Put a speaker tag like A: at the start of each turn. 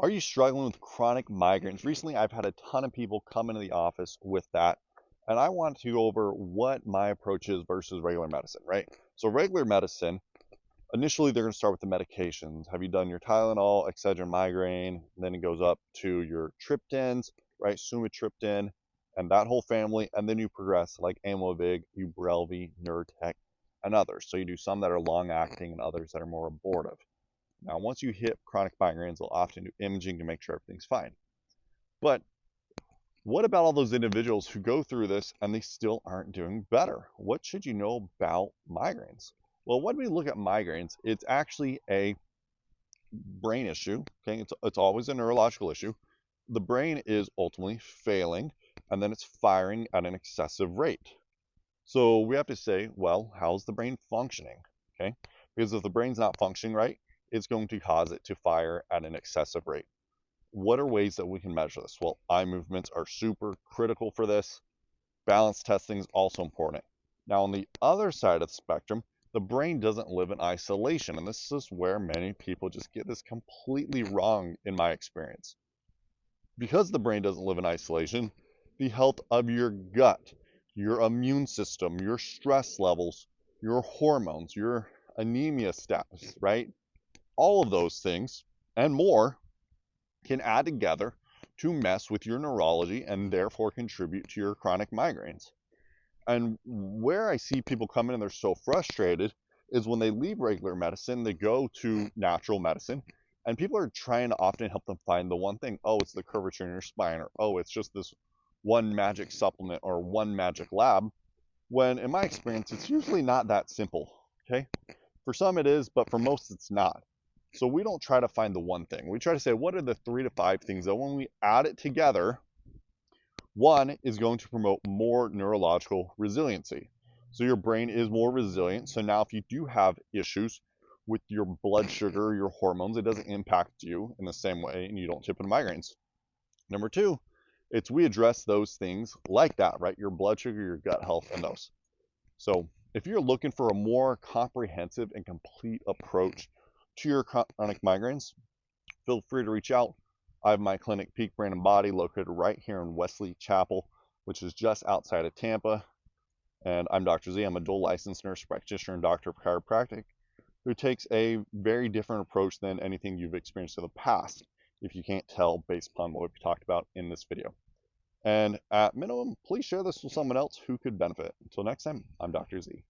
A: Are you struggling with chronic migraines? Recently, I've had a ton of people come into the office with that, and I want to go over what my approach is versus regular medicine, right? So, regular medicine, initially they're going to start with the medications. Have you done your Tylenol, Excedrin migraine? Then it goes up to your triptans, right? Sumatriptan, and that whole family, and then you progress like Amlovig, Ubrelvy, Nurtec, and others. So you do some that are long acting and others that are more abortive. Now, once you hit chronic migraines, they'll often do imaging to make sure everything's fine. But what about all those individuals who go through this and they still aren't doing better? What should you know about migraines? Well, when we look at migraines, it's actually a brain issue. Okay, it's always a neurological issue. The brain is ultimately failing, and then it's firing at an excessive rate. So we have to say, well, how's the brain functioning? Okay, because if the brain's not functioning right, it's going to cause it to fire at an excessive rate. What are ways that we can measure this? Well, eye movements are super critical for this. Balance testing is also important. Now, on the other side of the spectrum, the brain doesn't live in isolation, and this is where many people just get this completely wrong in my experience. Because the brain doesn't live in isolation, the health of your gut, your immune system, your stress levels, your hormones, your anemia status, right? All of those things and more can add together to mess with your neurology and therefore contribute to your chronic migraines. And where I see people come in and they're so frustrated is when they leave regular medicine, they go to natural medicine, and people are trying to often help them find the one thing. Oh, it's the curvature in your spine, or oh, it's just this one magic supplement or one magic lab. When in my experience, it's usually not that simple. Okay. For some it is, but for most it's not. So we don't try to find the one thing. We try to say, what are the 3 to 5 things that when we add it together, one is going to promote more neurological resiliency. So your brain is more resilient. So now if you do have issues with your blood sugar, your hormones, it doesn't impact you in the same way and you don't tip into migraines. Number two, it's we address those things like that, right? Your blood sugar, your gut health, and those. So if you're looking for a more comprehensive and complete approach to your chronic migraines, feel free to reach out. I have my clinic, Peak Brain and Body, located right here in Wesley Chapel, which is just outside of Tampa. And I'm Dr. Z. I'm a dual licensed nurse practitioner and doctor of chiropractic who takes a very different approach than anything you've experienced in the past, if you can't tell based upon what we've talked about in this video. And at minimum, please share this with someone else who could benefit. Until next time, I'm Dr. Z.